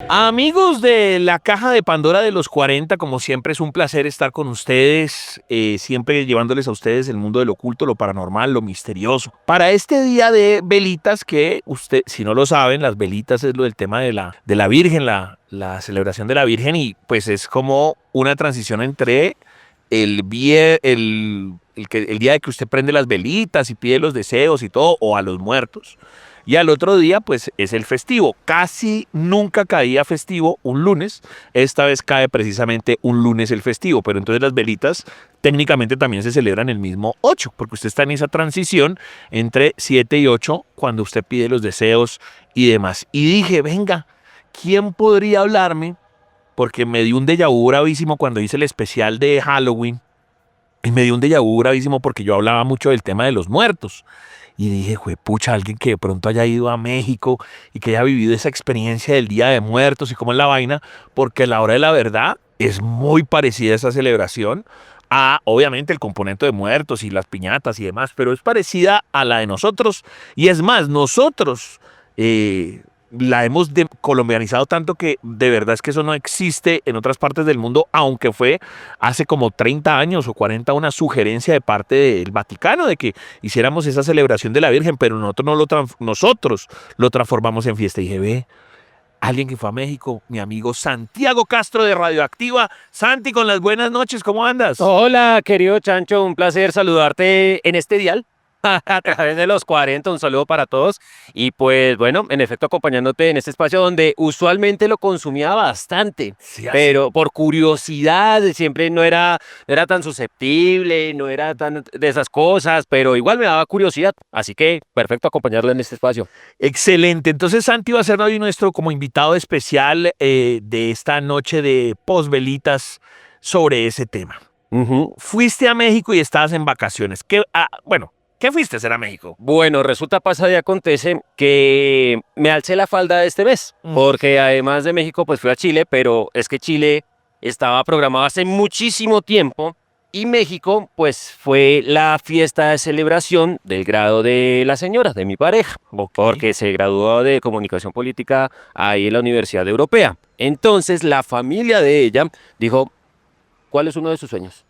Amigos de la Caja de Pandora de los 40, como siempre es un placer estar con ustedes, siempre llevándoles a ustedes el mundo del oculto, lo paranormal, lo misterioso. Para este día de velitas, que usted, si no lo saben, las velitas es lo del tema de la Virgen, la celebración de la Virgen, y pues es como una transición entre el día de que usted prende las velitas y pide los deseos y todo, o a los muertos. Y al otro día, pues es el festivo. Casi nunca caía festivo un lunes. Esta vez cae precisamente un lunes el festivo. Pero entonces las velitas técnicamente también se celebran el mismo 8, porque usted está en esa transición entre 7 y 8 cuando usted pide los deseos y demás. Y dije, venga, ¿quién podría hablarme? Porque me dio un déjà vu bravísimo cuando hice el especial de Halloween. Y me dio un déjà vu bravísimo porque yo hablaba mucho del tema de los muertos. Y dije, juepucha, alguien que de pronto haya ido a México y que haya vivido esa experiencia del Día de Muertos y cómo es la vaina, porque a la hora de la verdad es muy parecida esa celebración a, obviamente, el componente de muertos y las piñatas y demás, pero es parecida a la de nosotros. Y es más, nosotros la hemos colombianizado tanto que de verdad es que eso no existe en otras partes del mundo, aunque fue hace como 30 años o 40 una sugerencia de parte del Vaticano de que hiciéramos esa celebración de la Virgen, pero nosotros lo transformamos en fiesta. Y dije, ve, alguien que fue a México, mi amigo Santiago Castro de Radioactiva. Santi, con las buenas noches, ¿cómo andas? Hola, querido Chancho, un placer saludarte en este dial. A través de los 40, un saludo para todos. Y pues bueno, en efecto, acompañándote en este espacio donde usualmente lo consumía bastante, Sí, pero por curiosidad, siempre no era tan susceptible, no era tan de esas cosas, pero igual me daba curiosidad. Así que perfecto acompañarlo en este espacio. excelente. Entonces Santi va a ser hoy nuestro como invitado especial de esta noche de posvelitas sobre ese tema. Ujú. Fuiste a México y estabas en vacaciones. Bueno, ¿qué fuiste a hacer a México? Bueno, resulta, pasa y acontece que me alcé la falda este mes, porque además de México, pues fui a Chile, pero es que Chile estaba programado hace muchísimo tiempo y México, pues fue la fiesta de celebración del grado de la señora, de mi pareja, Ok. porque se graduó de comunicación política ahí en la Universidad Europea. Entonces, la familia de ella dijo, ¿cuál es uno de sus sueños?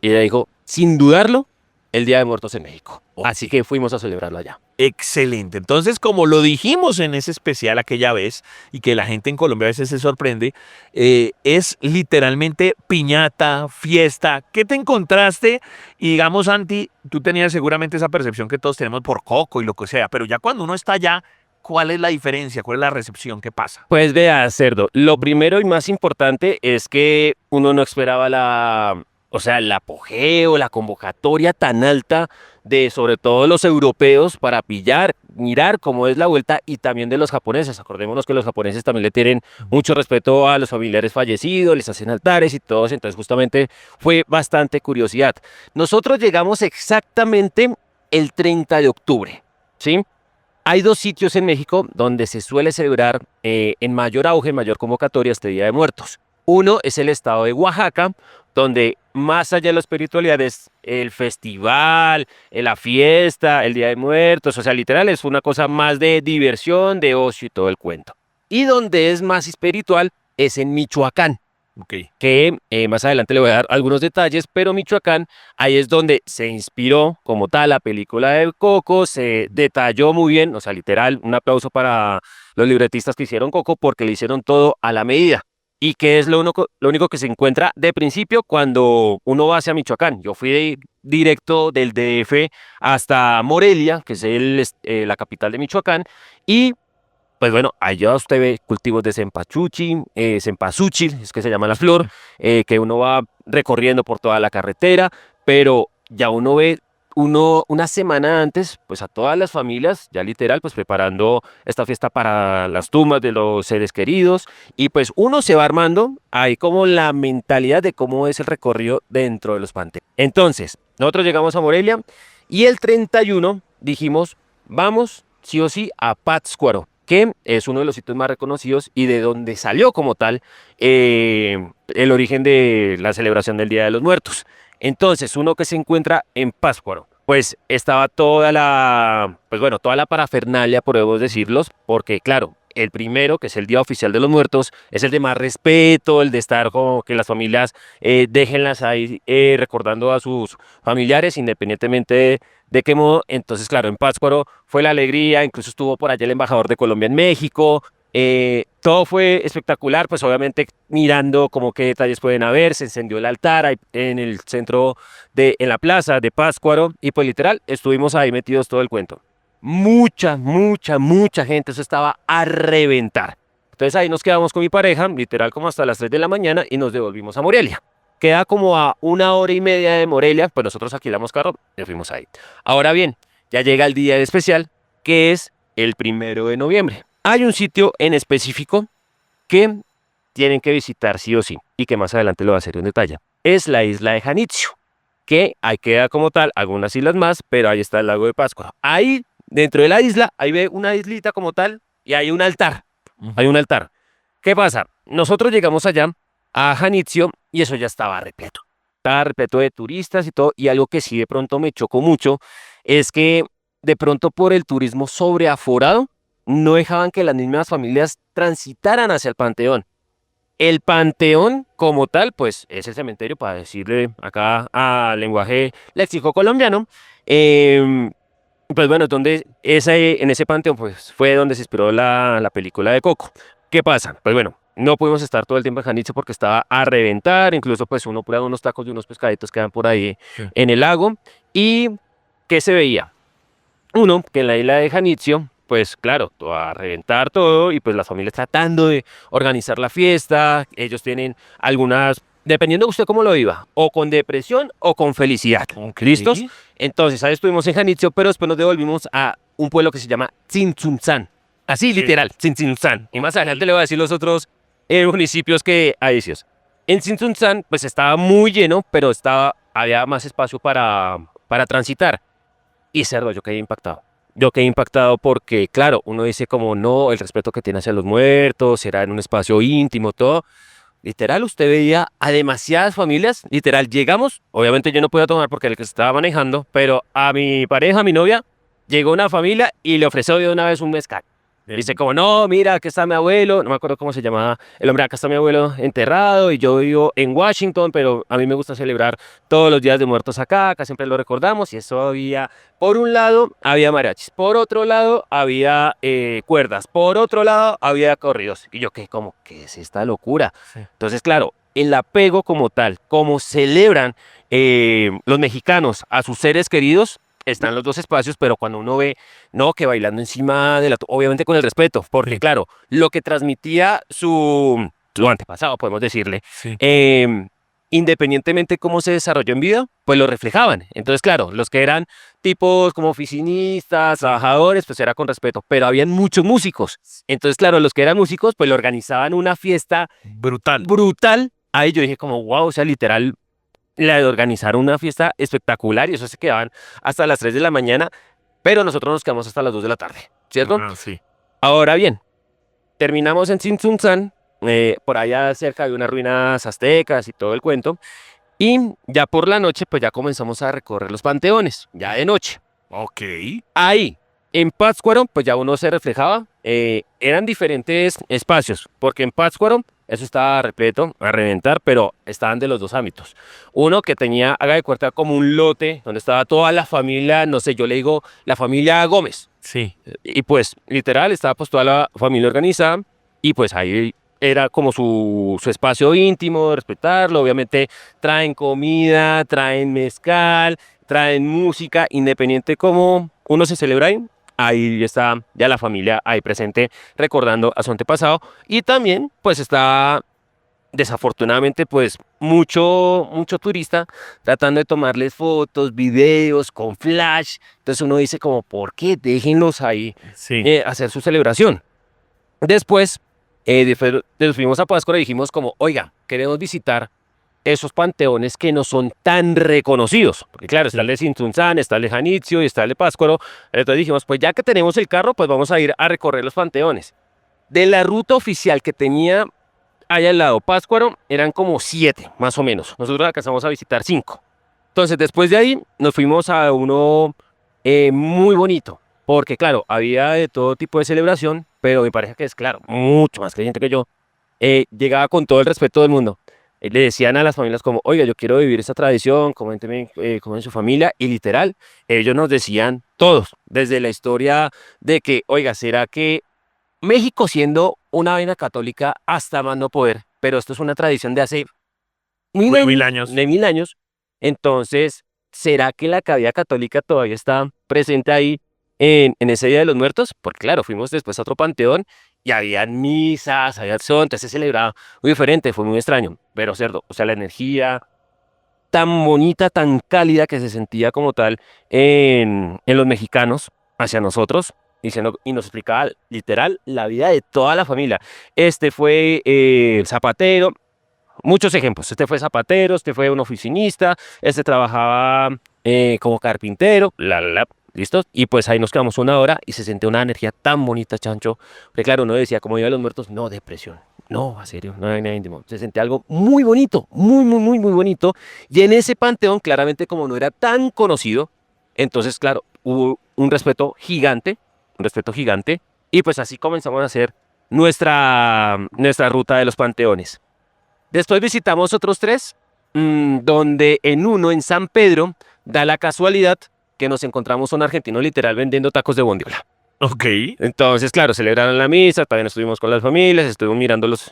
Y ella dijo, sin dudarlo, el Día de Muertos en México. Ok. Así que fuimos a celebrarlo allá. Excelente. Entonces, como lo dijimos en ese especial aquella vez, y que la gente en Colombia a veces se sorprende, es literalmente piñata, fiesta. ¿Qué te encontraste? Y digamos, Santi, tú tenías seguramente esa percepción que todos tenemos por Coco y lo que sea, pero ya cuando uno está allá, ¿cuál es la diferencia? ¿Cuál es la recepción? ¿Qué pasa? Pues vea, Cerdo, lo primero y más importante es que uno no esperaba o sea, el apogeo, la convocatoria tan alta de sobre todo los europeos para mirar cómo es la vuelta y también de los japoneses. Acordémonos que los japoneses también le tienen mucho respeto a los familiares fallecidos, les hacen altares y todo eso, entonces justamente fue bastante curiosidad. Nosotros llegamos exactamente el 30 de octubre, ¿sí? Hay dos sitios en México donde se suele celebrar en mayor auge, en mayor convocatoria este Día de Muertos. Uno es el estado de Oaxaca, donde más allá de la espiritualidad es el festival, la fiesta, el Día de Muertos, o sea, literal es una cosa más de diversión, de ocio y todo el cuento. Y donde es más espiritual es en Michoacán, Ok. que más adelante le voy a dar algunos detalles, pero Michoacán, ahí es donde se inspiró como tal la película de Coco, se detalló muy bien, o sea, literal, un aplauso para los libretistas que hicieron Coco porque le hicieron todo a la medida. ¿Y qué es lo único que se encuentra de principio cuando uno va hacia Michoacán? Yo fui directo del DF hasta Morelia, que es la capital de Michoacán, y pues bueno, allá usted ve cultivos de cempasúchil, es que se llama la flor, que uno va recorriendo por toda la carretera, pero ya uno ve una semana antes, pues a todas las familias, ya literal, pues preparando esta fiesta para las tumbas de los seres queridos, y pues uno se va armando ahí como la mentalidad de cómo es el recorrido dentro de los panteones. Entonces, nosotros llegamos a Morelia y el 31 dijimos, vamos sí o sí a Pátzcuaro, que es uno de los sitios más reconocidos y de donde salió como tal el origen de la celebración del Día de los Muertos. Entonces, uno que se encuentra en Pátzcuaro, pues estaba toda la parafernalia, podemos decirlos, porque claro, el primero, que es el Día Oficial de los Muertos, es el de más respeto, el de estar como que las familias déjenlas ahí recordando a sus familiares, independientemente de qué modo. Entonces, claro, en Pátzcuaro fue la alegría, incluso estuvo por allá el embajador de Colombia en México. Todo fue espectacular, pues obviamente mirando como qué detalles pueden haber, se encendió el altar ahí en el centro en la plaza de Pátzcuaro, y pues literal, estuvimos ahí metidos todo el cuento. Mucha gente, eso estaba a reventar. Entonces ahí nos quedamos con mi pareja, literal como hasta las 3 de la mañana, y nos devolvimos a Morelia. Queda como a 1 hora y media de Morelia, pues nosotros alquilamos carro y fuimos ahí. Ahora bien, ya llega el día especial, que es el 1 de noviembre. Hay un sitio en específico que tienen que visitar sí o sí, y que más adelante lo va a hacer en detalle. Es la isla de Janitzio, que ahí queda como tal algunas islas más, pero ahí está el lago de Pascua. Ahí, dentro de la isla, ahí ve una islita como tal, y hay un altar. Hay un altar. ¿Qué pasa? Nosotros llegamos allá a Janitzio y eso ya estaba repleto. Estaba repleto de turistas y todo, y algo que sí de pronto me chocó mucho es que de pronto por el turismo sobreaforado no dejaban que las mismas familias transitaran hacia el panteón. El panteón como tal, pues es el cementerio, para decirle acá al lenguaje léxico colombiano. Pues bueno, en ese panteón pues, fue donde se inspiró la película de Coco. ¿Qué pasa? Pues bueno, no pudimos estar todo el tiempo en Janitzio porque estaba a reventar, incluso pues uno prueba unos tacos de unos pescaditos que dan por ahí en el lago. ¿Y qué se veía? Uno, que en la isla de Janitzio, pues claro, a reventar todo, y pues las familias tratando de organizar la fiesta. Ellos tienen algunas, dependiendo de usted cómo lo viva, o con depresión o con felicidad. Okay. ¿Listos? Entonces, ahí estuvimos en Janitzio, pero después nos devolvimos a un pueblo que se llama Tzintzuntzán. Así, literal, Tzintzuntzán. Y más adelante le voy a decir los otros municipios que hay. En Tzintzuntzán, pues estaba muy lleno, pero había más espacio para transitar. Y cerdo, yo quedé impactado. Yo quedé impactado porque, claro, uno dice como no, el respeto que tiene hacia los muertos, era en un espacio íntimo, todo. Literal, usted veía a demasiadas familias. Literal, llegamos, obviamente yo no podía tomar porque era el que estaba manejando, pero a mi pareja, a mi novia, llegó una familia y le ofreció de una vez un mezcal. Dice como, no, mira, aquí está mi abuelo, no me acuerdo cómo se llamaba el hombre, acá está mi abuelo enterrado y yo vivo en Washington, pero a mí me gusta celebrar todos los días de muertos acá siempre lo recordamos. Y eso había, por un lado, había mariachis, por otro lado, había cuerdas, por otro lado, había corridos. Y yo, ¿qué? ¿Cómo? ¿Qué es esta locura? Sí. Entonces, claro, el apego como tal, como celebran los mexicanos a sus seres queridos, están los dos espacios, pero cuando uno ve, no, que bailando encima de obviamente con el respeto, porque claro, lo que transmitía su antepasado, podemos decirle, Sí. Independientemente cómo se desarrolló en vida, pues lo reflejaban. Entonces, claro, los que eran tipos como oficinistas, trabajadores, pues era con respeto, pero habían muchos músicos. Entonces, claro, los que eran músicos, pues le organizaban una fiesta brutal. Ahí yo dije como, wow, o sea, literal, la de organizar una fiesta espectacular, y eso se quedaban hasta las 3 de la mañana, pero nosotros nos quedamos hasta las 2 de la tarde, ¿cierto? Sí. Ahora bien, terminamos en Tzintzuntzán, por allá cerca de unas ruinas aztecas y todo el cuento, y ya por la noche, pues ya comenzamos a recorrer los panteones, ya de noche. Ok. Ahí, en Pátzcuaro, pues ya uno se reflejaba, eran diferentes espacios, porque en Pátzcuaro eso estaba repleto, a reventar, pero estaban de los dos ámbitos. Uno que tenía, haga de cuenta, como un lote donde estaba toda la familia, no sé, yo le digo la familia Gómez. Sí. Y pues, literal, estaba pues toda la familia organizada, y pues ahí era como su espacio íntimo, respetarlo. Obviamente traen comida, traen mezcal, traen música, independiente como uno se celebra ahí. Ahí está ya la familia ahí presente recordando a su antepasado, y también pues está desafortunadamente pues mucho turista tratando de tomarles fotos, videos con flash. Entonces uno dice como, ¿por qué? Déjenlos ahí hacer su celebración. Después nos fuimos a Pátzcuaro y dijimos como, oiga, queremos visitar esos panteones que no son tan reconocidos, porque claro, está el de Tzintzuntzán, está el de Janitzio y está el de Pátzcuaro. Entonces dijimos, pues ya que tenemos el carro, pues vamos a ir a recorrer los panteones. De la ruta oficial que tenía allá al lado Pátzcuaro, eran como 7, más o menos. Nosotros alcanzamos a visitar 5. Entonces, después de ahí, nos fuimos a uno muy bonito, porque claro, había de todo tipo de celebración, pero mi pareja, que es claro, mucho más creyente que yo, llegaba con todo el respeto del mundo. Le decían a las familias como, oiga, yo quiero vivir esta tradición, coménteme cómo es su familia, y literal, ellos nos decían todos, desde la historia de que, oiga, ¿será que México siendo una vaina católica hasta más no poder, pero esto es una tradición de hace Mil años. de 1000 años, entonces, ¿será que la cabida católica todavía está presente ahí en ese Día de los Muertos? Porque claro, fuimos después a otro panteón y habían misas, había son, entonces se celebraba muy diferente, fue muy extraño, pero cerdo, o sea, la energía tan bonita, tan cálida que se sentía como tal en los mexicanos hacia nosotros. Diciendo, y nos explicaba literal la vida de toda la familia. Este fue zapatero, muchos ejemplos. Este fue zapatero, este fue un oficinista, este trabajaba como carpintero, ¿listos? Y pues ahí nos quedamos una hora y se sentía una energía tan bonita, chancho. Porque claro, uno decía, como iba a los muertos, no, depresión. No, a serio, no hay nada íntimo. Se sentía algo muy bonito, muy, muy, muy, muy bonito. Y en ese panteón, claramente, como no era tan conocido, entonces, claro, hubo un respeto gigante, un respeto gigante. Y pues así comenzamos a hacer nuestra ruta de los panteones. Después visitamos otros tres, donde en uno, en San Pedro, da la casualidad que nos encontramos a un argentino literal vendiendo tacos de bondiola. Ok. Entonces, claro, celebraron la misa, también estuvimos con las familias, estuvimos mirándolos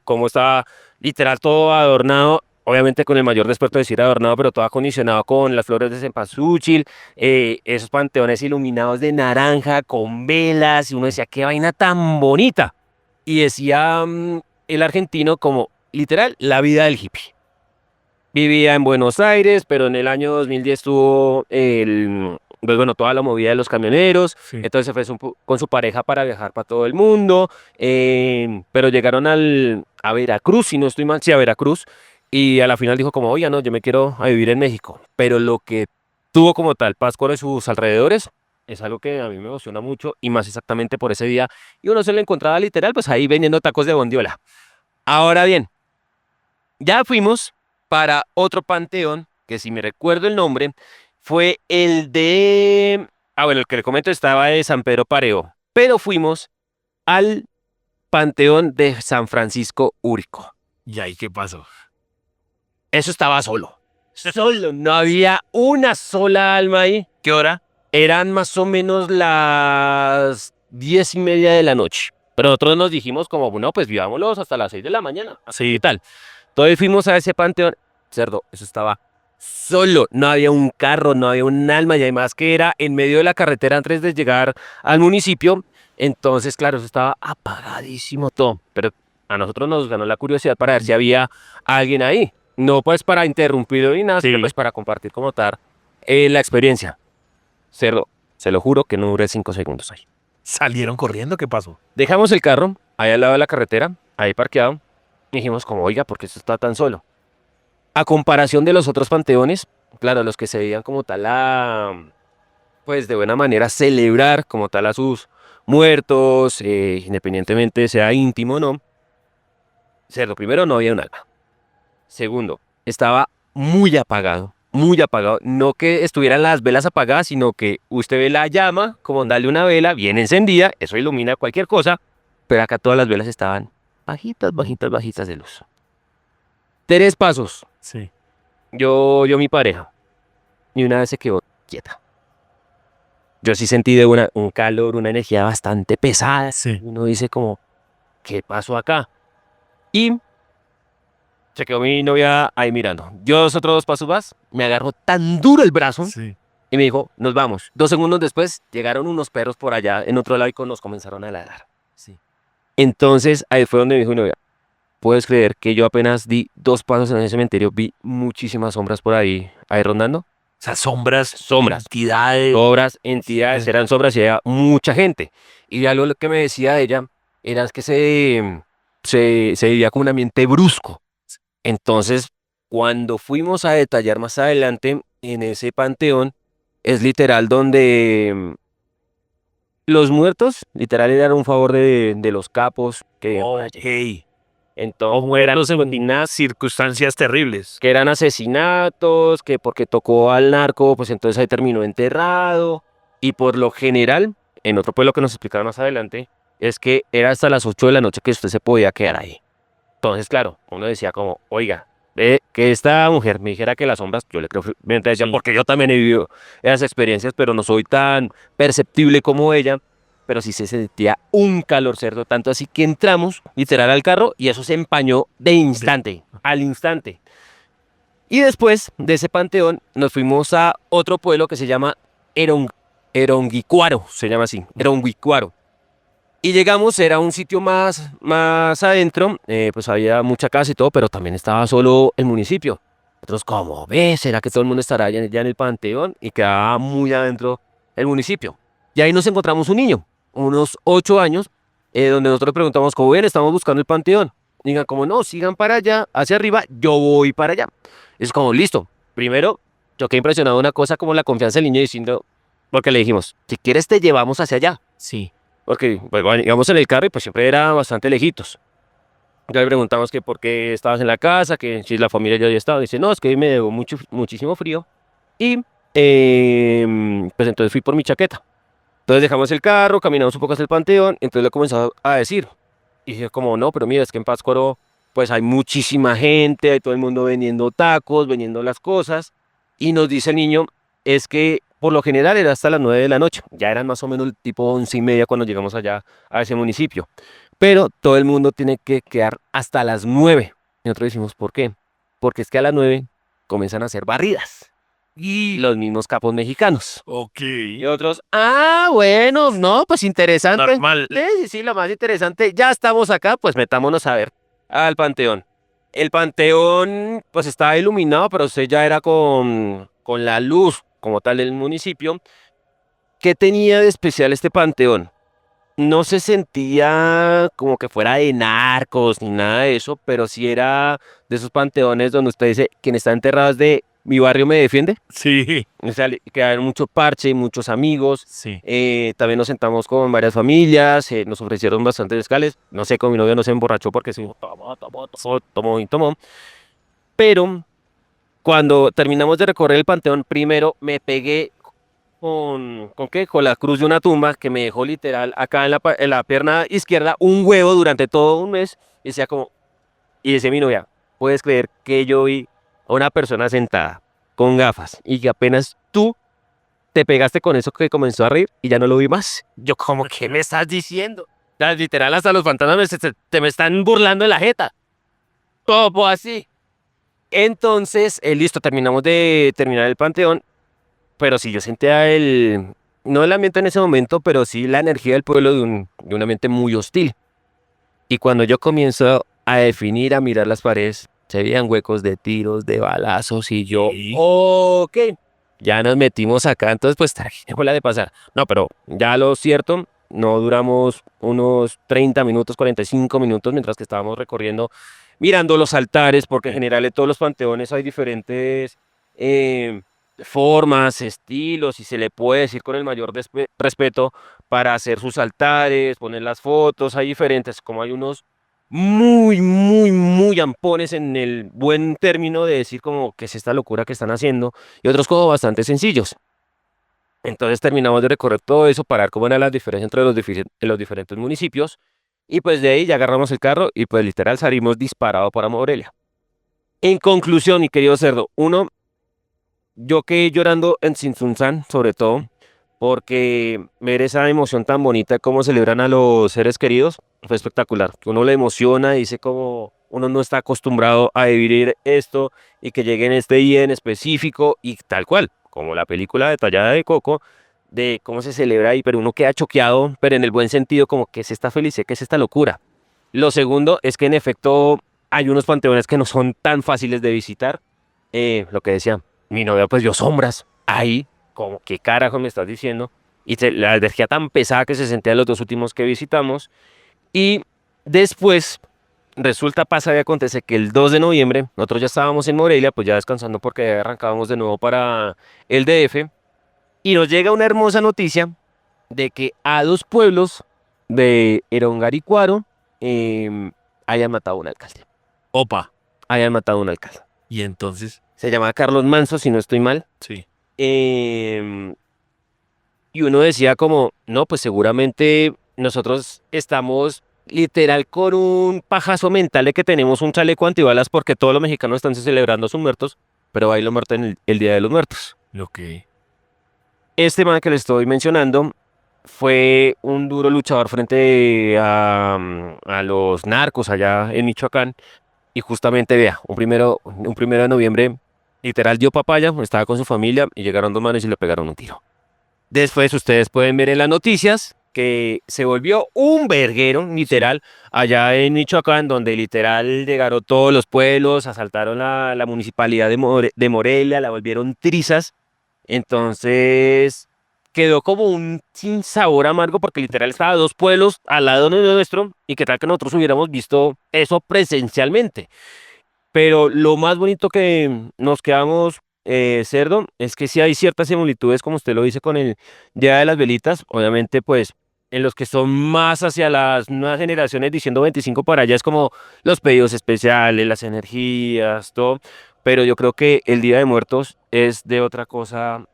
cómo estaba literal todo adornado, obviamente con el mayor respeto de decir adornado, pero todo acondicionado con las flores de cempasúchil, esos panteones iluminados de naranja, con velas, y uno decía, qué vaina tan bonita. Y decía el argentino como, literal, la vida del hippie. Vivía en Buenos Aires, pero en el año 2010 tuvo pues bueno, toda la movida de los camioneros, Sí. entonces se fue con su pareja para viajar para todo el mundo, pero llegaron a Veracruz, si no estoy mal, sí, a Veracruz, y a la final dijo como, oye, no, yo me quiero a vivir en México, pero lo que tuvo como tal Pátzcuaro y sus alrededores es algo que a mí me emociona mucho, y más exactamente por ese día, y uno se lo encontraba literal, pues ahí vendiendo tacos de bondiola. Ahora bien, ya fuimos para otro panteón, que si me recuerdo el nombre, fue el de... Ah, bueno, el que le comento estaba de San Pedro Pareo, pero fuimos al panteón de San Francisco Úrico. ¿Y ahí qué pasó? Eso estaba solo. Solo, no había una sola alma ahí. ¿Qué hora? Eran más o menos las 10:30 de la noche. Pero nosotros nos dijimos como, no, pues vivámoslos hasta las 6 de la mañana. Así y tal. Entonces fuimos a ese panteón. Cerdo, eso estaba solo. No había un carro, no había un alma. Y además que era en medio de la carretera antes de llegar al municipio. Entonces, claro, eso estaba apagadísimo todo. Pero a nosotros nos ganó la curiosidad para ver si había alguien ahí. No pues para interrumpirlo ni nada, Sí. sino pues para compartir como tal la experiencia. Cerdo, se lo juro que no duré 5 segundos ahí. ¿Salieron corriendo? ¿Qué pasó? Dejamos el carro ahí al lado de la carretera, ahí parqueado. Y dijimos como, oiga, ¿por qué esto está tan solo? A comparación de los otros panteones, claro, los que se veían como tal pues de buena manera celebrar como tal a sus muertos, independientemente sea íntimo o no. Cerdo, primero no había un alma. Segundo, estaba muy apagado, muy apagado. No que estuvieran las velas apagadas, sino que usted ve la llama, como darle una vela bien encendida, eso ilumina cualquier cosa, pero acá todas las velas estaban bajitas, bajitas, bajitas de luz. 3 pasos, Sí. yo mi pareja, y una vez se quedó quieta. Yo sí sentí de un calor, una energía bastante pesada. Sí. Uno dice como, ¿qué pasó acá? Y se quedó mi novia ahí mirando. Yo otros 2 pasos más, me agarró tan duro el brazo Sí. y me dijo, nos vamos. 2 segundos después, llegaron unos perros por allá en otro lado y nos comenzaron a ladrar. Sí. Entonces, ahí fue donde me dijo mi novia, ¿puedes creer que yo apenas di 2 pasos en ese cementerio, vi muchísimas sombras por ahí rondando? O sea, sombras, Sombras. entidades. Sombras, entidades, Sí. eran sombras y había mucha gente. Y algo lo que me decía de ella era que se vivía como un ambiente brusco. Entonces, cuando fuimos a detallar más adelante en ese panteón, es literal donde los muertos, literal, eran un favor de los capos que Ok. entonces eran Unas circunstancias terribles. que eran asesinatos, que porque tocó al narco, pues entonces ahí terminó enterrado. Y por lo general, en otro pueblo que nos explicaron más adelante, es que era hasta las 8 de la noche que usted se podía quedar ahí. Entonces, claro, uno decía como, oiga, que esta mujer me dijera que las sombras, yo le creo, mientras decía, Sí. porque yo también he vivido esas experiencias, pero no soy tan perceptible como ella, pero sí se sentía un calor cerdo, tanto así que entramos literal al carro y eso se empañó de instante, al instante. Y después de ese panteón nos fuimos a otro pueblo que se llama Eronguicuaro, se llama así, Eronguicuaro. Y llegamos, era un sitio más adentro, pues había mucha casa y todo, pero también estaba solo el municipio. Nosotros, ¿cómo ves? ¿Será que todo el mundo estará ya en el panteón? Y quedaba muy adentro el municipio. Y ahí nos encontramos un niño, unos 8 años, donde nosotros le preguntamos, ¿cómo ven? Estamos buscando el panteón. Digan, como no, sigan para allá, hacia arriba, yo voy para allá. Es como, listo. Primero, yo quedé impresionado de una cosa como la confianza del niño diciendo, porque le dijimos, si quieres te llevamos hacia allá. Sí. Porque pues, bueno, íbamos en el carro y pues siempre era bastante lejitos. Ya le preguntamos que por qué estabas en la casa, que si la familia ya había estado. Dice, no, es que me dio muchísimo frío. Y pues entonces fui por mi chaqueta. Entonces dejamos el carro, caminamos un poco hacia el panteón, entonces le comenzó a decir. Y dije como, no, pero mira, es que en Pátzcuaro pues hay muchísima gente, hay todo el mundo vendiendo tacos, vendiendo las cosas. Y nos dice el niño, es que por lo general era hasta las 9 de la noche. Ya eran más o menos tipo 11:30 cuando llegamos allá a ese municipio. Pero todo el mundo tiene que quedar hasta las 9. Y nosotros decimos, ¿por qué? Porque es que a las 9 comienzan a hacer barridas. Y. Los mismos capos mexicanos. Ok. Y otros, bueno, no, pues interesante. Normal. Sí, sí, sí, lo más interesante. Ya estamos acá, pues metámonos a ver al panteón. El panteón, pues estaba iluminado, pero usted ya era con la luz como tal del municipio. ¿Qué tenía de especial este panteón? No se sentía como que fuera de narcos ni nada de eso, pero sí era de esos panteones donde usted dice, quien está enterrado es de mi barrio me defiende. Sí. O sea, que hay mucho parche, muchos amigos. Sí. También nos sentamos con varias familias, nos ofrecieron bastantes escales. No sé, con mi novio no se emborrachó porque se tomó y tomó. Pero cuando terminamos de recorrer el panteón, primero me pegué ¿con qué? Con la cruz de una tumba que me dejó literal acá en la pierna izquierda un huevo durante todo un mes. Y decía como, y decía mi novia, ¿puedes creer que yo vi a una persona sentada con gafas y que apenas tú te pegaste con eso que comenzó a reír y ya no lo vi más? Yo como, ¿qué me estás diciendo? O sea, literal, hasta los fantasmas te me están burlando en la jeta. Todo así. Entonces, listo, terminamos de terminar el panteón, pero sí, yo sentía no el ambiente en ese momento, pero sí la energía del pueblo de un ambiente muy hostil. Y cuando yo comienzo a definir, a mirar las paredes, se veían huecos de tiros, de balazos, y yo, Sí. ok, ya nos metimos acá, entonces pues fue la de pasar. No, pero ya lo cierto, no duramos unos 30 minutos, 45 minutos mientras que estábamos recorriendo, mirando los altares, porque en general en todos los panteones hay diferentes eh, formas, estilos, y se le puede decir con el mayor respeto para hacer sus altares, poner las fotos, hay diferentes, como hay unos muy, muy, muy ampones en el buen término de decir como que es esta locura que están haciendo, y otros como bastante sencillos. Entonces terminamos de recorrer todo eso para ver cómo era la diferencia entre los diferentes municipios, y pues de ahí ya agarramos el carro y pues literal salimos disparado para Morelia. En conclusión, mi querido cerdo, uno, yo quedé llorando en Sinsunzán, sobre todo, porque ver esa emoción tan bonita de cómo celebran a los seres queridos fue espectacular. Uno le emociona, dice como uno no está acostumbrado a vivir esto y que llegue en este día en específico y tal cual, como la película detallada de Coco, de cómo se celebra ahí, pero uno queda choqueado, pero en el buen sentido, como que es esta felicidad, que es esta locura. Lo segundo es que en efecto hay unos panteones que no son tan fáciles de visitar. Lo que decía, mi novia pues vio sombras ahí, como qué carajo me estás diciendo, y la energía tan pesada que se sentía en los dos últimos que visitamos, y después resulta, pasa y acontece que el 2 de noviembre, nosotros ya estábamos en Morelia, pues ya descansando porque ya arrancábamos de nuevo para el DF, y nos llega una hermosa noticia de que a 2 pueblos de Erongar y Cuaro hayan matado a un alcalde, Opa. hayan matado a un alcalde. Y entonces. Se llama Carlos Manso, si no estoy mal. Sí. Em, y uno decía como, no, pues seguramente nosotros estamos literal con un pajazo mental de que tenemos un chaleco antibalas porque todos los mexicanos están celebrando a sus muertos, pero ahí lo muertos en el Día de los Muertos. Ok. Este man que le estoy mencionando fue un duro luchador frente a los narcos allá en Michoacán. Y justamente, vea, un primero de noviembre, literal dio papaya, estaba con su familia y llegaron dos manes y le pegaron un tiro. Después ustedes pueden ver en las noticias que se volvió un verguero, literal, allá en Michoacán, donde literal llegaron todos los pueblos, asaltaron la municipalidad de Morelia, la volvieron trizas. Entonces quedó como un sin sabor amargo porque literal estaba dos pueblos al lado de nuestro y que tal que nosotros hubiéramos visto eso presencialmente. Pero lo más bonito que nos quedamos, Cerdo, es que sí hay ciertas similitudes, como usted lo dice, con el Día de las Velitas. Obviamente, pues, en los que son más hacia las nuevas generaciones, diciendo 25 para allá, es como los pedidos especiales, las energías, todo. Pero yo creo que el Día de Muertos es de otra cosa,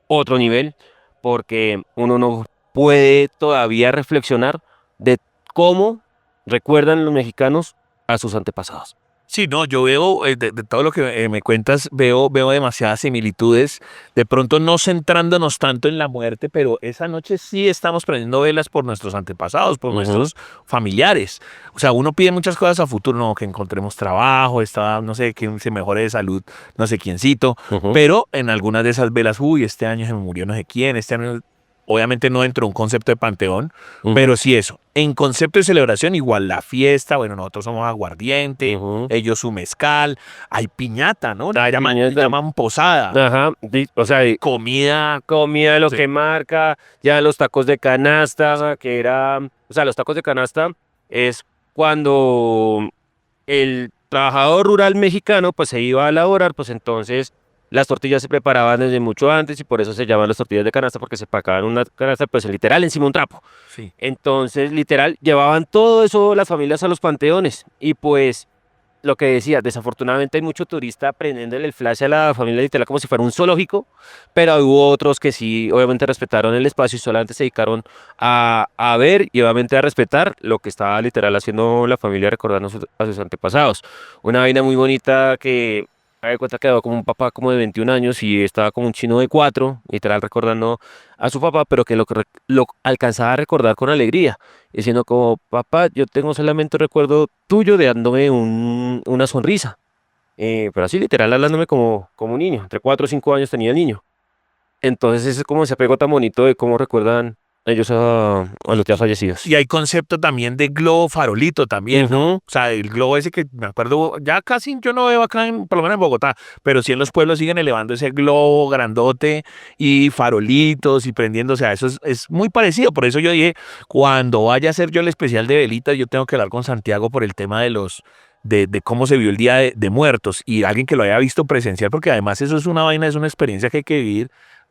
otro nivel, porque uno no puede todavía reflexionar de cómo recuerdan los mexicanos a sus antepasados. Sí, no, yo veo, de todo lo que me cuentas, veo demasiadas similitudes, de pronto no centrándonos tanto en la muerte, pero esa noche sí estamos prendiendo velas por nuestros antepasados, por nuestros familiares. O sea, uno pide muchas cosas a futuro, no, que encontremos trabajo, no sé, que se mejore de salud, no sé quiéncito, Ujú. pero en algunas de esas velas, uy, este año se me murió no sé quién, este año, obviamente no dentro de un concepto de panteón, Ujú. pero sí eso. En concepto de celebración, igual la fiesta, bueno, nosotros somos aguardiente, Ujú. ellos su mezcal, hay piñata, ¿no? La Ay, llaman, piñata. llaman posada, Ajá, o sea, comida, comida lo sí, que marca, ya los tacos de canasta, que era, o sea, los tacos de canasta es cuando el trabajador rural mexicano pues se iba a laborar, pues entonces las tortillas se preparaban desde mucho antes y por eso se llaman las tortillas de canasta porque se pacaban en una canasta pues literal encima de un trapo. sí. Entonces literal llevaban todo eso las familias a los panteones y pues lo que decía, desafortunadamente hay mucho turista prendiéndole el flash a la familia literal como si fuera un zoológico, pero hubo otros que sí, obviamente respetaron el espacio y solamente se dedicaron a ver y obviamente a respetar lo que estaba literal haciendo la familia recordando a sus antepasados. Una vaina muy bonita que, me de cuenta, quedó como un papá como de 21 años y estaba como un chino de 4 literal recordando a su papá, pero que lo alcanzaba a recordar con alegría diciendo como, papá, yo tengo solamente un recuerdo tuyo de dándome una sonrisa. Pero así literal hablándome como un niño, entre 4 o 5 años tenía el niño. Entonces ese es como ese apego tan bonito de cómo recuerdan ellos a los ya fallecidos. Y hay concepto también de globo farolito también, ¿no? Ujú. O sea, el globo ese que me acuerdo, ya casi yo no veo acá, por lo menos en Bogotá, pero sí en los pueblos siguen elevando ese globo grandote y farolitos y prendiendo, o sea, eso es muy parecido. Por eso yo dije, cuando vaya a hacer yo el especial de velitas, yo tengo que hablar con Santiago por el tema de cómo se vio el Día de Muertos y alguien que lo haya visto presencial, porque además eso es una vaina, es una experiencia que hay que vivir.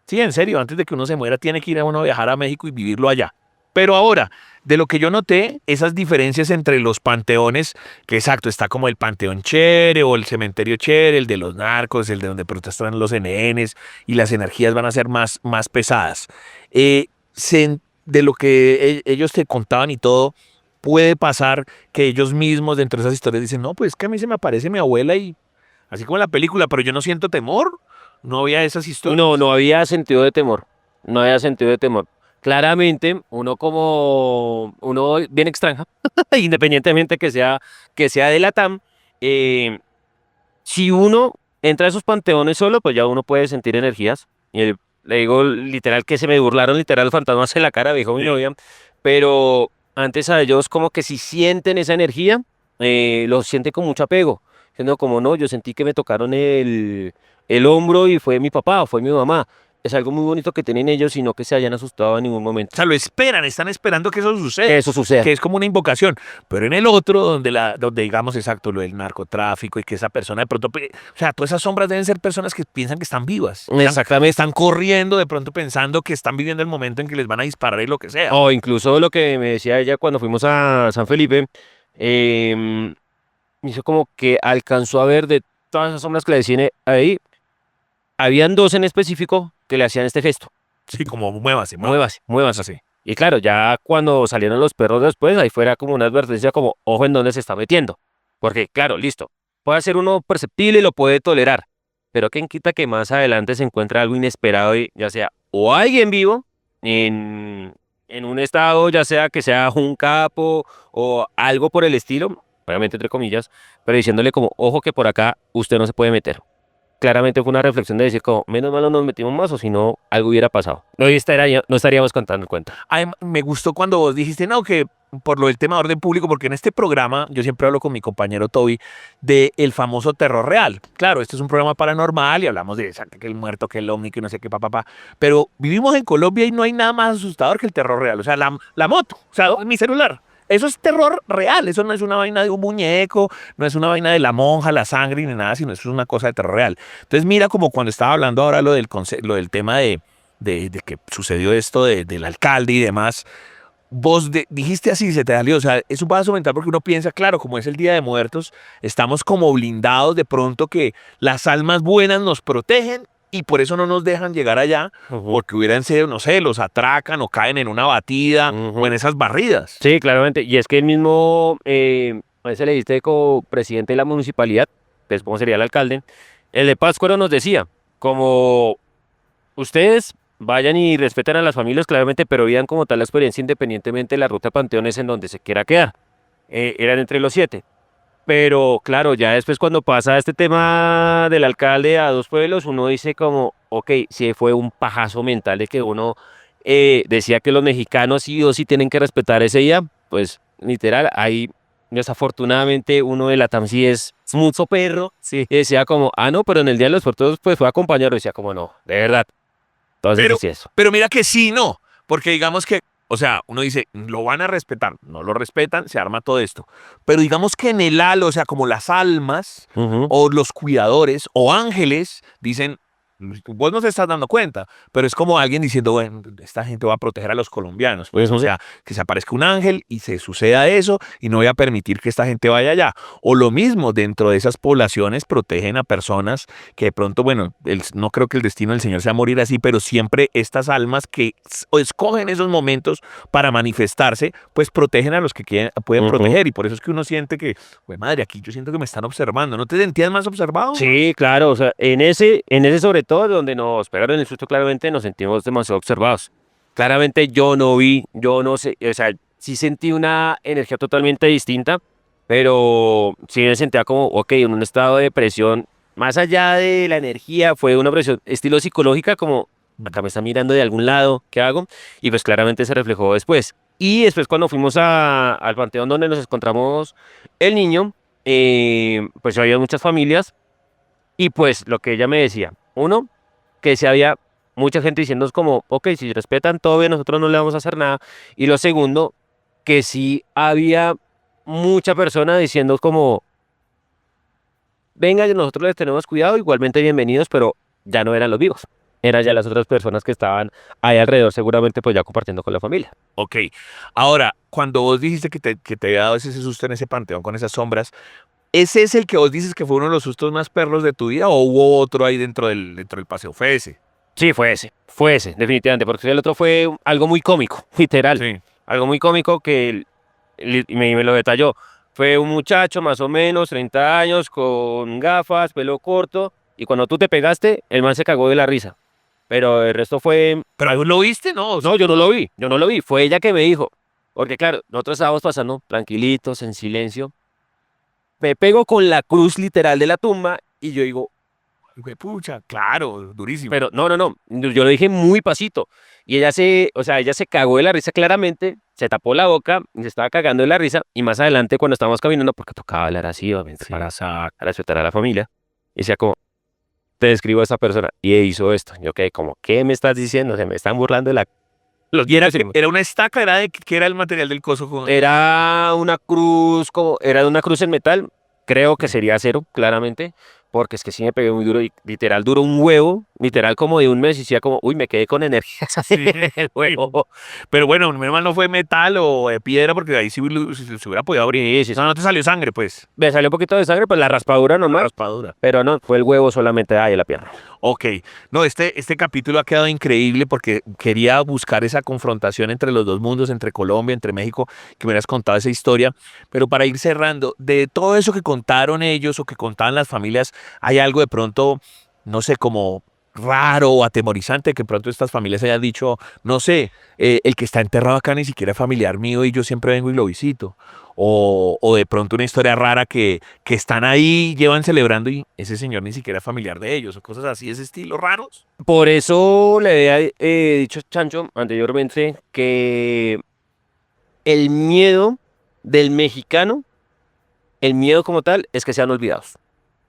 Sí, en serio, antes de que uno se muera, tiene que ir a uno a viajar a México y vivirlo allá. Pero ahora, de lo que yo noté, esas diferencias entre los panteones, que exacto, está como el panteón chévere o el cementerio chévere, el de los narcos, el de donde protestan los NNs y las energías van a ser más pesadas. De lo que ellos te contaban y todo, puede pasar que ellos mismos dentro de esas historias dicen, no, pues que a mí se me aparece mi abuela y así como en la película, pero yo no siento temor, no había esas No, historias. no había sentido de temor. No había sentido de temor. Claramente, uno bien extranjero, independientemente que sea de Latam, eh, si uno entra a esos panteones solo, pues ya uno puede sentir energías. Le digo literal que se me burlaron literal fantasmas en la cara, dijo mi Sí. novia. Pero antes a ellos como que si sienten esa energía, lo sienten con mucho apego. Siendo como no, yo sentí que me tocaron el hombro y fue mi papá, fue mi mamá. Es algo muy bonito que tienen ellos y no que se hayan asustado en ningún O momento. sea, lo esperan, están esperando que eso suceda, Eso suceda. que es como una invocación. Pero en el otro, donde digamos exacto, lo del narcotráfico y que esa persona de pronto, o sea, todas esas sombras deben ser personas que piensan que están vivas. Exactamente. Están corriendo de pronto pensando que están viviendo el momento en que les van a disparar y lo que sea. O incluso lo que me decía ella cuando fuimos a San Felipe, me hizo como que alcanzó a ver de todas esas sombras que le decían ahí, habían dos en específico que le hacían este gesto. Sí, como muévase, muévase. Muévase, muévase. Así. Y claro, ya cuando salieron los perros después, ahí fuera como una advertencia como, ojo en dónde se está metiendo. Porque claro, listo, puede ser uno perceptible y lo puede tolerar, pero quién quita que más adelante se encuentre algo inesperado y ya sea o alguien vivo en, en un estado, ya sea que sea un capo o algo por el estilo, obviamente entre comillas, pero diciéndole como, ojo que por acá usted no se puede meter. Claramente fue una reflexión de decir como, menos mal no nos metimos más o si no, algo hubiera pasado. No estaríamos contando el cuento. Me gustó cuando vos dijiste, no, que por lo del tema de orden público, porque en este programa, yo siempre hablo con mi compañero Toby, de el famoso terror real. Claro, este es un programa paranormal y hablamos de que el muerto, que el ovni, que no sé qué, papá. Pero vivimos en Colombia y no hay nada más asustador que el terror real. O sea, la moto, o sea, mi celular. Eso es terror real, eso no es una vaina de un muñeco, no es una vaina de la monja, la sangre ni nada, sino eso es una cosa de terror real. Entonces mira como cuando estaba hablando ahora lo del tema de que sucedió esto del alcalde y demás, dijiste así, se te salió, o sea, es un paso mental porque uno piensa, claro, como es el Día de Muertos, estamos como blindados de pronto que las almas buenas nos protegen y por eso no nos dejan llegar allá, Ujú, porque hubieran sido, no sé, los atracan o caen en una batida o ujú. en esas barridas. Sí, claramente. Y es que el mismo, a ese le diste como presidente de la municipalidad, que supongo sería el alcalde, el de Pátzcuaro nos decía, como ustedes vayan y respeten a las familias claramente, pero vivan como tal la experiencia independientemente de la ruta de panteones en donde se quiera quedar. Eran entre los 7. Pero claro, ya después cuando pasa este tema del alcalde a dos pueblos, uno dice como, ok, si fue un pajazo mental de que uno decía que los mexicanos sí o sí tienen que respetar ese día, pues literal, ahí desafortunadamente uno de la sí es mucho perro, sí, y decía como, ah, no, pero en el Día de los Muertos pues fue a acompañarlo, decía como, no, de verdad. Entonces Pero, decía eso. pero mira que sí, no, porque digamos que, o sea, uno dice, lo van a respetar, no lo respetan, se arma todo esto. Pero digamos que en el halo, o sea, como las almas Ujú, o los cuidadores o ángeles dicen, vos no te estás dando cuenta, pero es como alguien diciendo, bueno, esta gente va a proteger a los colombianos. Pues, o ujú, sea, que se aparezca un ángel y se suceda eso y no voy a permitir que esta gente vaya allá. O lo mismo, dentro de esas poblaciones protegen a personas que de pronto, bueno, no creo que el destino del Señor sea morir así, pero siempre estas almas que escogen esos momentos para manifestarse, pues protegen a los que pueden ujú. proteger. Y por eso es que uno siente que, güey, madre, aquí yo siento que me están observando. ¿No te sentías más observado? Sí, claro, o sea, en ese sobre todo, donde nos pegaron el susto, claramente nos sentimos demasiado observados. Claramente yo no vi, yo no sé, o sea, sí sentí una energía totalmente distinta, pero sí me sentía como, ok, en un estado de presión, más allá de la energía, fue una presión estilo psicológica, como, acá me está mirando de algún lado, ¿qué hago? Y pues claramente se reflejó después. Y después cuando fuimos al panteón donde nos encontramos el niño, pues había muchas familias. Y pues lo que ella me decía, uno, que si había mucha gente diciendo como, ok, si respetan todo bien, nosotros no le vamos a hacer nada. Y lo segundo, que sí había mucha persona diciendo como, venga, nosotros les tenemos cuidado, igualmente bienvenidos, pero ya no eran los vivos. Eran ya las otras personas que estaban ahí alrededor, seguramente pues ya compartiendo con la familia. Ok. Ahora, cuando vos dijiste que te había dado ese susto en ese panteón con esas sombras, ¿ese es el que vos dices que fue uno de los sustos más perros de tu vida o hubo otro ahí dentro del paseo? Fue ese. Sí, fue ese, definitivamente, porque el otro fue algo muy cómico, literal, Sí. algo muy cómico que me lo detalló. Fue un muchacho más o menos, 30 años, con gafas, pelo corto, y cuando tú te pegaste, el man se cagó de la risa. Pero el resto fue, ¿Pero ahí lo viste? No. no, yo no lo vi, fue ella que me dijo, porque claro, nosotros estábamos pasando tranquilitos, en silencio, me pego con la cruz literal de la tumba, y yo digo, Güey, pucha, claro, durísimo. pero no, no, no, yo lo dije muy pasito. Y ella se cagó de la risa claramente, se tapó la boca, y se estaba cagando de la risa. Y más adelante, cuando estábamos caminando, porque tocaba hablar así, obviamente, Sí. para respetar a la familia, y decía como, te describo a esta persona, y hizo esto. Yo quedé como, ¿qué me estás diciendo? Se me están burlando de la... Los Y era, niños y- era una estaca, era de que era el material del coso. Era una cruz en metal, creo que Sí. sería acero, claramente, porque es que sí me pegué muy duro y literal duró un huevo literal como de un mes y decía como, uy, me quedé con energía Sí, el huevo. pero bueno, menos mal no fue metal o de piedra porque ahí sí se hubiera podido abrir. Sí, O sea, no te salió sangre, pues. me salió un poquito de sangre, pues la raspadura La nomás, raspadura. pero no, fue el huevo solamente ahí en la pierna. Ok, no, este capítulo ha quedado increíble porque quería buscar esa confrontación entre los dos mundos, entre Colombia, entre México, que me hubieras contado esa historia. Pero para ir cerrando, de todo eso que contaron ellos o que contaban las familias, ¿hay algo de pronto, no sé, como raro o atemorizante que pronto estas familias hayan dicho, no sé, el que está enterrado acá ni siquiera es familiar mío y yo siempre vengo y lo visito? O de pronto una historia rara que están ahí, llevan celebrando y ese señor ni siquiera es familiar de ellos, o cosas así de ese estilo, raros. Por eso le había dicho Chancho anteriormente que el miedo del mexicano, el miedo como tal, es que sean olvidados.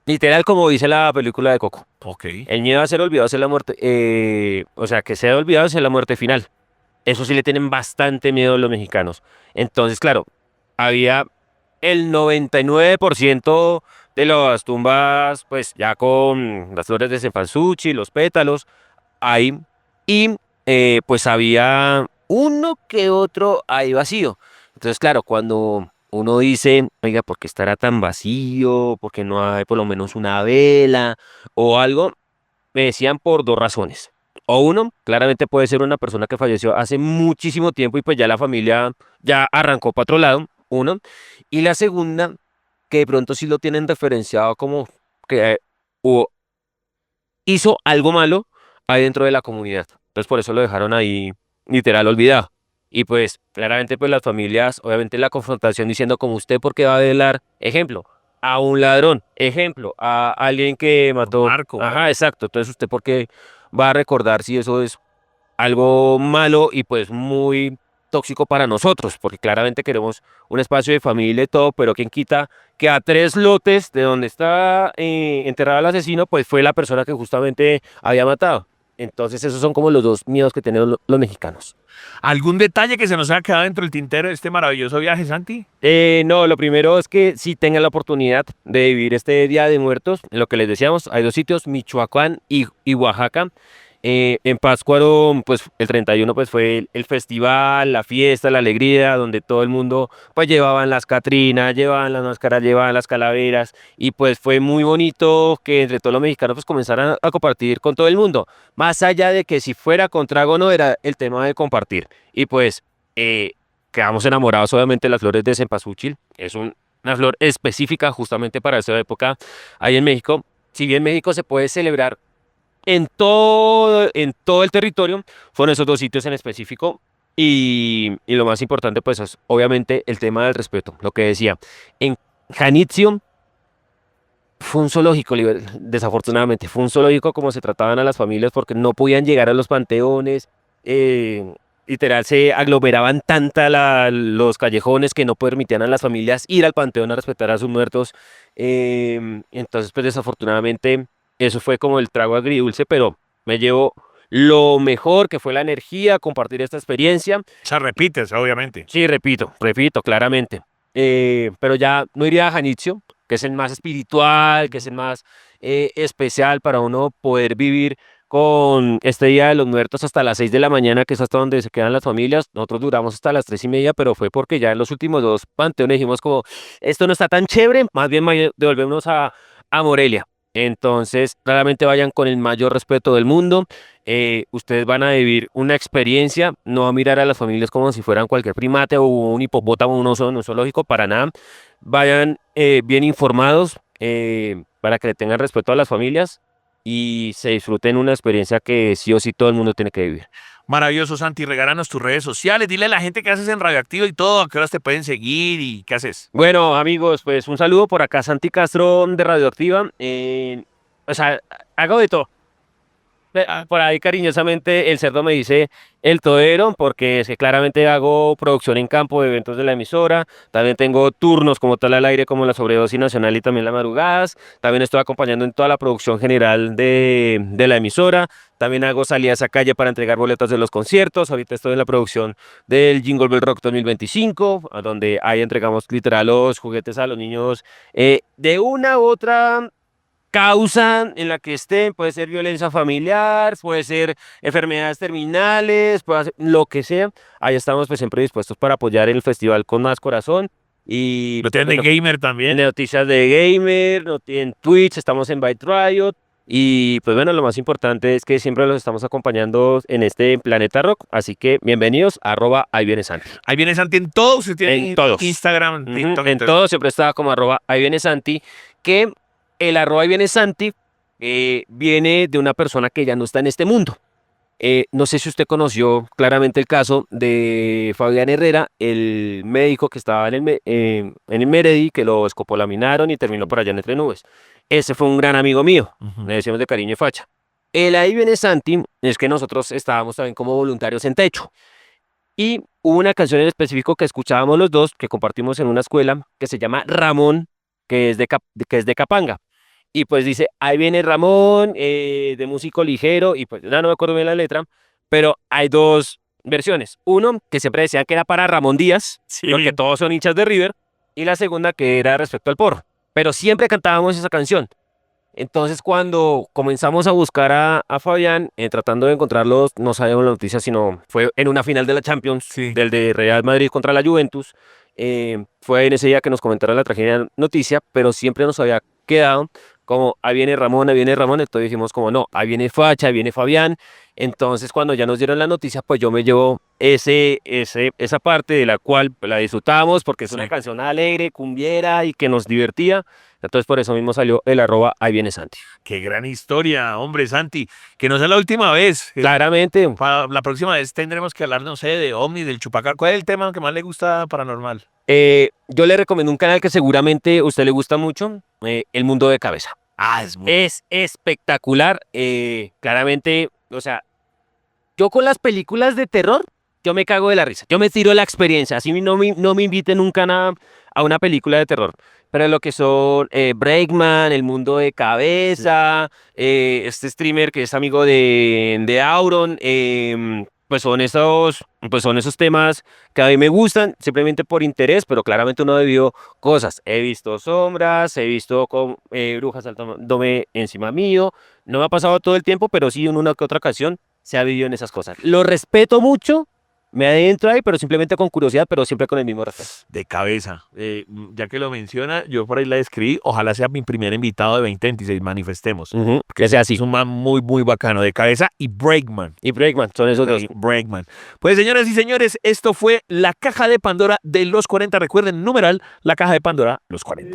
Literal como dice la película de Coco. Ok. El miedo a ser olvidados es la muerte, o sea, que sea olvidados es la muerte final. Eso sí le tienen bastante miedo los mexicanos. Entonces, claro, había el 99% de las tumbas, pues ya con las flores de cempasúchil, los pétalos, ahí. Y pues había uno que otro ahí vacío. Entonces, claro, cuando uno dice, oiga, ¿por qué estará tan vacío? ¿Por qué no hay por lo menos una vela o algo? Me decían por dos razones. O uno, claramente puede ser una persona que falleció hace muchísimo tiempo y pues ya la familia ya arrancó para otro lado, uno. Y la segunda, que de pronto sí lo tienen referenciado como que o hizo algo malo ahí dentro de la comunidad. Entonces por eso lo dejaron ahí literal olvidado. Y pues claramente pues las familias, obviamente la confrontación diciendo como usted por qué va a velar, ejemplo, a un ladrón, ejemplo, a alguien que Por mató, Marco. ajá, exacto, entonces usted por qué va a recordar si eso es algo malo y pues muy tóxico para nosotros, porque claramente queremos un espacio de familia y todo, pero quien quita que a 3 lotes de donde está enterrado el asesino, pues fue la persona que justamente había matado. Entonces esos son como los dos miedos que tenemos los mexicanos. ¿Algún detalle que se nos haya quedado dentro del tintero de este maravilloso viaje, Santi? No, lo primero es que si tengan la oportunidad de vivir este Día de Muertos, lo que les decíamos, hay dos sitios, Michoacán y Oaxaca. En Pátzcuaro, pues el 31 pues fue el festival, la fiesta, la alegría, donde todo el mundo pues llevaban las catrinas, llevaban las máscaras, llevaban las calaveras y pues fue muy bonito que entre todos los mexicanos pues comenzaran a compartir con todo el mundo, más allá de que si fuera con trago o no era el tema de compartir y pues quedamos enamorados obviamente de las flores de cempasúchil, es una flor específica justamente para esa época ahí en México. Si bien México se puede celebrar en todo el territorio, fueron esos dos sitios en específico. Y lo más importante, pues, es obviamente el tema del respeto. Lo que decía, en Janitzio fue un zoológico, desafortunadamente, fue un zoológico como se trataban a las familias porque no podían llegar a los panteones. Literal, se aglomeraban tanta los callejones que no permitían a las familias ir al panteón a respetar a sus muertos. Entonces, pues, desafortunadamente, eso fue como el trago agridulce, pero me llevo lo mejor que fue la energía, compartir esta experiencia. O sea, repites, obviamente. Sí, repito, claramente. Pero ya no iría a Janitzio, que es el más espiritual, que es el más especial para uno poder vivir con este Día de los Muertos hasta las 6 de la mañana, que es hasta donde se quedan las familias. Nosotros duramos hasta las 3:30, pero fue porque ya en los últimos dos panteones dijimos como, esto no está tan chévere, más bien devolvémonos a Morelia. Entonces, claramente vayan con el mayor respeto del mundo. Ustedes van a vivir una experiencia, no a mirar a las familias como si fueran cualquier primate o un hipopótamo, un oso en un zoológico, para nada. Vayan bien informados para que le tengan respeto a las familias y se disfruten una experiencia que sí o sí todo el mundo tiene que vivir. Maravilloso, Santi. Regálanos tus redes sociales. Dile a la gente qué haces en Radioactivo y todo, a qué horas te pueden seguir y qué haces. Bueno, amigos, pues un saludo por acá, Santi Castro de Radioactiva. O sea, hago de todo. Por ahí cariñosamente el cerdo me dice el todero porque es que claramente hago producción en campo de eventos de la emisora, también tengo turnos como tal al aire como la sobredosis nacional y también las madrugadas, también estoy acompañando en toda la producción general de la emisora, también hago salidas a calle para entregar boletas de los conciertos, ahorita estoy en la producción del Jingle Bell Rock 2025, a donde ahí entregamos literal los juguetes a los niños de una u otra causa en la que estén, puede ser violencia familiar, puede ser enfermedades terminales, puede ser lo que sea. Ahí estamos pues siempre dispuestos para apoyar el festival con más corazón. Y Lo tienen de gamer también. en noticias de gamer, en Twitch, estamos en Byte Riot. Y pues bueno, lo más importante es que siempre los estamos acompañando en este Planeta Rock. Así que bienvenidos, @ahí viene Santi. Ahí viene Santi en todo. Usted tiene En todos. Instagram, Ujú, TikTok. en todo siempre estaba como @ahí viene Santi. Que el @ahí viene Santi viene de una persona que ya no está en este mundo. No sé si usted conoció claramente el caso de Fabián Herrera, el médico que estaba en el Meredi, que lo escopolaminaron y terminó por allá en Entre Nubes. Ese fue un gran amigo mío, Ujú. le decíamos de cariño y facha. El ahí viene Santi, es que nosotros estábamos también como voluntarios en Techo. Y hubo una canción en específico que escuchábamos los dos, que compartimos en una escuela, que se llama Ramón, que es de Capanga. Y pues dice, ahí viene Ramón, de músico ligero, y pues ya no me acuerdo bien la letra, pero hay dos versiones. Uno, que siempre decían que era para Ramón Díaz, Sí. porque todos son hinchas de River, y la segunda que era respecto al porro. Pero siempre cantábamos esa canción. Entonces cuando comenzamos a buscar a Fabián, tratando de encontrarlos, no sabíamos la noticia, sino fue en una final de la Champions, Sí. del de Real Madrid contra la Juventus. Fue en ese día que nos comentaron la tragedia noticia, pero siempre nos había quedado como, ahí viene Ramón, ahí viene Ramón. Entonces dijimos como, no, ahí viene Facha, ahí viene Fabián. Entonces cuando ya nos dieron la noticia, pues yo me llevo esa parte de la cual la disfrutamos, porque es una Sí. canción alegre, cumbiera y que nos divertía. Entonces por eso mismo salió el @ahí viene Santi. Qué gran historia, hombre, Santi. Que no sea la última vez. Claramente, Para la próxima vez tendremos que hablar, no sé, de ovnis, del chupacabra. ¿Cuál es el tema que más le gusta paranormal? yo le recomiendo un canal que seguramente a usted le gusta mucho, El Mundo de Cabeza. Ah, es muy... Es espectacular. Claramente, o sea, yo con las películas de terror, yo me cago de la risa. Yo me tiro la experiencia. Así no me inviten nunca a una película de terror. Pero lo que son Breakman, El Mundo de Cabeza, este streamer que es amigo de Auron, pues son esos temas que a mí me gustan simplemente por interés, pero claramente uno ha vivido cosas. He visto sombras, he visto brujas saltándome encima mío. No me ha pasado todo el tiempo, pero sí en una que otra ocasión se ha vivido en esas cosas. Lo respeto mucho, me adentro ahí, pero simplemente con curiosidad, pero siempre con el mismo respeto. De cabeza. Ya que lo menciona, yo por ahí la escribí. Ojalá sea mi primer invitado de 2026. Manifestemos. Que sea así. Es un man muy, muy bacano. De cabeza y Breakman. Y Breakman, son esos dos. Breakman. Pues señoras y señores, esto fue la caja de Pandora de los 40. Recuerden, numeral, la caja de Pandora, los 40.